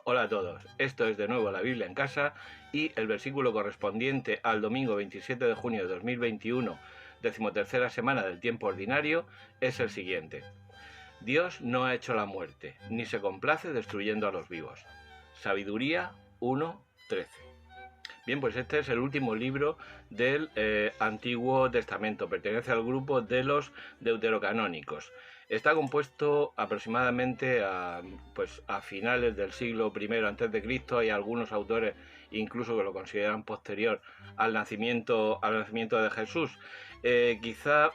Hola a todos, esto es de nuevo la Biblia en casa y el versículo correspondiente al domingo 27 de junio de 2021, 13ª semana del tiempo ordinario, es el siguiente. Dios no ha hecho la muerte, ni se complace destruyendo a los vivos. Sabiduría 1:13. Bien, pues este es el último libro del Antiguo Testamento, pertenece al grupo de los deuterocanónicos. Está compuesto aproximadamente a finales del siglo I a.C. Hay algunos autores incluso que lo consideran posterior al nacimiento de Jesús. Quizá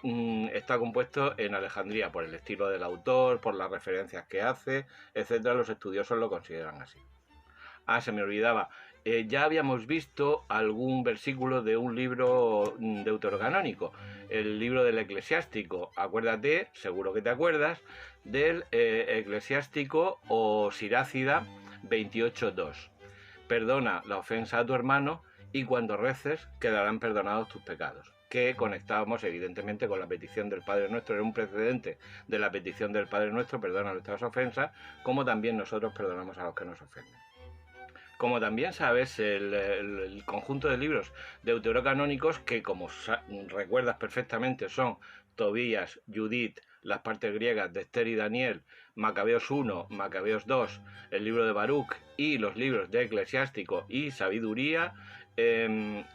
está compuesto en Alejandría por el estilo del autor, por las referencias que hace, etcétera. Los estudiosos lo consideran así. Se me olvidaba. Ya habíamos visto algún versículo de un libro deuterocanónico, el libro del Eclesiástico. Acuérdate, seguro que te acuerdas, del Eclesiástico o Sirácida 28:2. Perdona la ofensa a tu hermano y cuando reces quedarán perdonados tus pecados. Que conectábamos evidentemente con la petición del Padre Nuestro, era un precedente de la petición del Padre Nuestro, perdona nuestras ofensas, como también nosotros perdonamos a los que nos ofenden. Como también sabes, el conjunto de libros deuterocanónicos, que como recuerdas perfectamente son Tobías, Judith, las partes griegas de Esther y Daniel, Macabeos 1, Macabeos 2, el libro de Baruch y los libros de Eclesiástico y Sabiduría,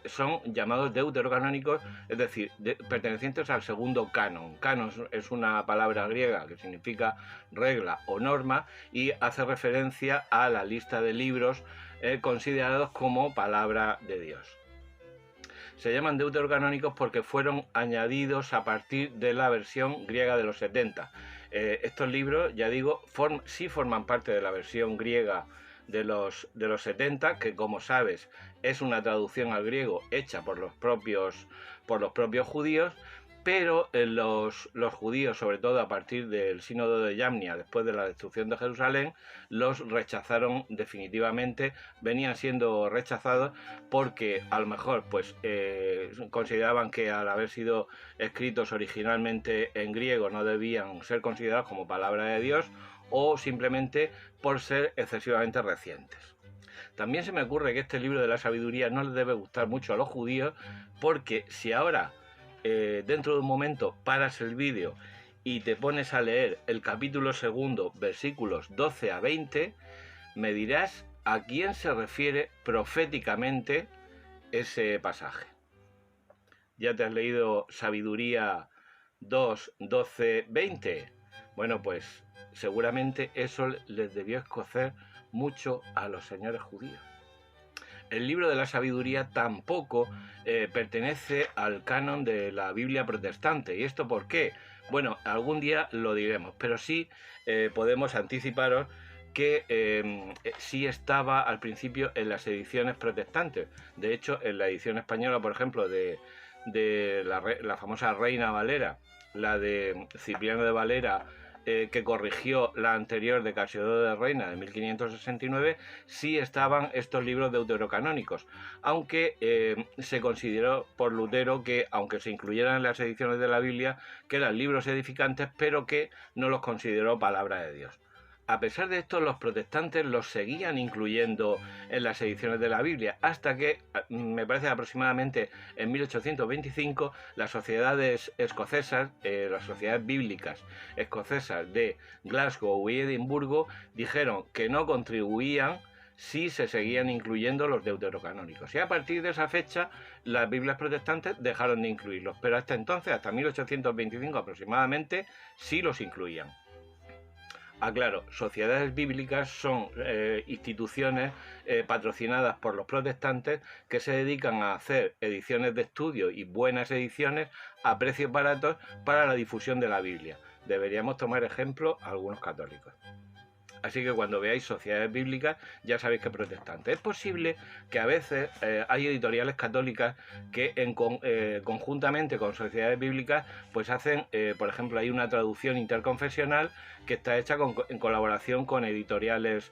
son llamados deuterocanónicos, es decir, pertenecientes al segundo canon. Canon es una palabra griega que significa regla o norma y hace referencia a la lista de libros considerados como palabra de Dios. Se llaman deuterocanónicos porque fueron añadidos a partir de la versión griega de los 70. Estos libros, ya digo, sí forman parte de la versión griega de los 70, que como sabes es una traducción al griego hecha por los propios judíos, pero los judíos, sobre todo a partir del sínodo de Yamnia, después de la destrucción de Jerusalén, los rechazaron definitivamente. Venían siendo rechazados porque a lo mejor consideraban que al haber sido escritos originalmente en griego no debían ser considerados como palabra de Dios, o simplemente por ser excesivamente recientes. También se me ocurre que este libro de la sabiduría no les debe gustar mucho a los judíos, porque si ahora dentro de un momento paras el vídeo y te pones a leer el capítulo 2, versículos 12 a 20, me dirás a quién se refiere proféticamente ese pasaje. ¿Ya te has leído Sabiduría 2, 12, 20? Bueno, pues seguramente eso les debió escocer mucho a los señores judíos. El libro de la sabiduría tampoco pertenece al canon de la Biblia protestante. ¿Y esto por qué? Bueno, algún día lo diremos, pero sí podemos anticiparos que sí estaba al principio en las ediciones protestantes. De hecho, en la edición española, por ejemplo, de la famosa Reina Valera, la de Cipriano de Valera, que corrigió la anterior de Casiodoro de Reina de 1569, sí estaban estos libros deuterocanónicos, aunque se consideró por Lutero que, aunque se incluyeran en las ediciones de la Biblia, que eran libros edificantes, pero que no los consideró palabra de Dios. A pesar de esto, los protestantes los seguían incluyendo en las ediciones de la Biblia, hasta que, me parece aproximadamente en 1825, las sociedades escocesas, las sociedades bíblicas escocesas de Glasgow y Edimburgo, dijeron que no contribuían si se seguían incluyendo los deuterocanónicos. Y a partir de esa fecha, las Biblias protestantes dejaron de incluirlos, pero hasta entonces, hasta 1825 aproximadamente, sí los incluían. Aclaro, sociedades bíblicas son instituciones patrocinadas por los protestantes que se dedican a hacer ediciones de estudio y buenas ediciones a precios baratos para la difusión de la Biblia. Deberíamos tomar ejemplo a algunos católicos. Así que cuando veáis sociedades bíblicas ya sabéis que protestantes. Es posible que a veces hay editoriales católicas que conjuntamente con sociedades bíblicas pues hacen, por ejemplo, hay una traducción interconfesional que está hecha en colaboración con editoriales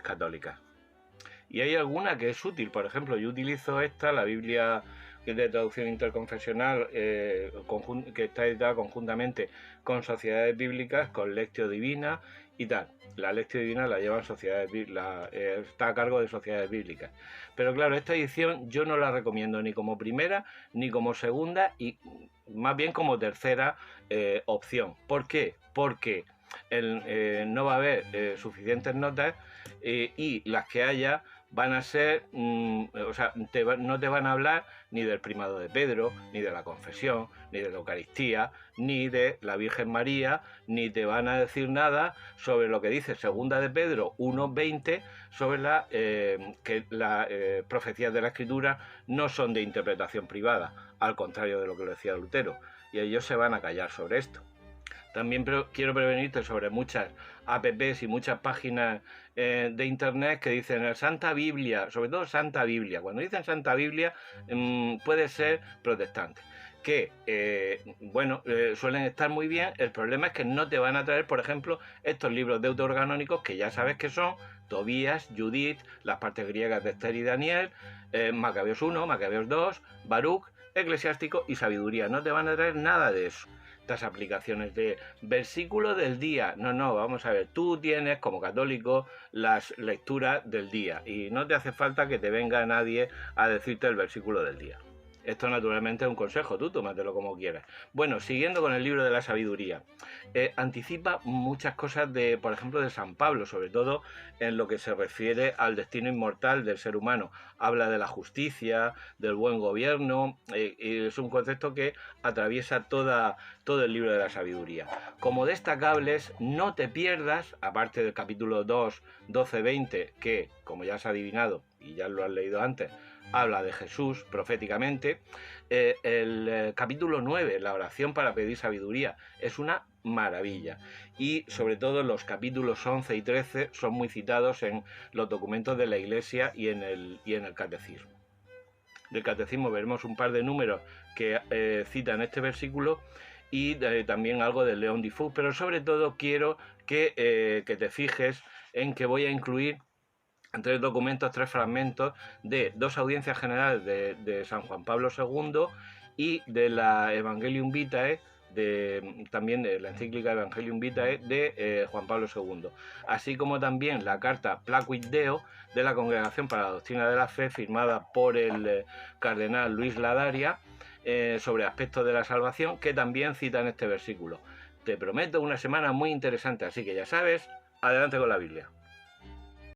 católicas. Y hay alguna que es útil, por ejemplo, yo utilizo la Biblia de traducción interconfesional, que está editada conjuntamente con sociedades bíblicas, con Lectio Divina y tal. La lectio divina la llevan sociedades, está a cargo de sociedades bíblicas. Pero claro, esta edición yo no la recomiendo ni como primera ni como segunda, y más bien como tercera opción. ¿Por qué? Porque no va a haber suficientes notas, y las que haya van a ser, o sea, no te van a hablar ni del primado de Pedro, ni de la confesión, ni de la Eucaristía, ni de la Virgen María, ni te van a decir nada sobre lo que dice Segunda de Pedro 1:20, sobre que las profecías de la Escritura no son de interpretación privada, al contrario de lo que lo decía Lutero, y ellos se van a callar sobre esto. También quiero prevenirte sobre muchas apps y muchas páginas de internet que dicen Santa Biblia, sobre todo Santa Biblia. Cuando dicen Santa Biblia, puede ser protestante. Que, suelen estar muy bien. El problema es que no te van a traer, por ejemplo, estos libros deuterocanónicos que ya sabes que son Tobías, Judith, las partes griegas de Esther y Daniel, Macabeos 1, Macabeos 2, Baruch, Eclesiástico y Sabiduría. No te van a traer nada de eso. Estas aplicaciones de versículo del día. No, vamos a ver, tú tienes como católico las lecturas del día y no te hace falta que te venga nadie a decirte el versículo del día. Esto naturalmente es un consejo, tú tómatelo como quieras. Bueno, siguiendo con el libro de la sabiduría, anticipa muchas cosas de, por ejemplo, de San Pablo, sobre todo en lo que se refiere al destino inmortal del ser humano. Habla de la justicia, del buen gobierno, y es un concepto que atraviesa todo el libro de la sabiduría. Como destacables, no te pierdas, aparte del capítulo 2, 12, 20, que, como ya has adivinado y ya lo has leído antes, habla de Jesús proféticamente. El capítulo 9, la oración para pedir sabiduría, es una maravilla. Y sobre todo los capítulos 11 y 13 son muy citados en los documentos de la Iglesia y en el Catecismo. Del Catecismo veremos un par de números que citan este versículo, y también algo de León Difus, pero sobre todo quiero que te fijes en que voy a incluir 3 documentos, 3 fragmentos de 2 audiencias generales de San Juan Pablo II y de la Evangelium Vitae, también de la encíclica Evangelium Vitae de Juan Pablo II, así como también la carta Placuit Deo de la Congregación para la Doctrina de la Fe, firmada por el cardenal Luis Ladaria, sobre aspectos de la salvación, que también citan este versículo. Te prometo una semana muy interesante, así que ya sabes, adelante con la Biblia.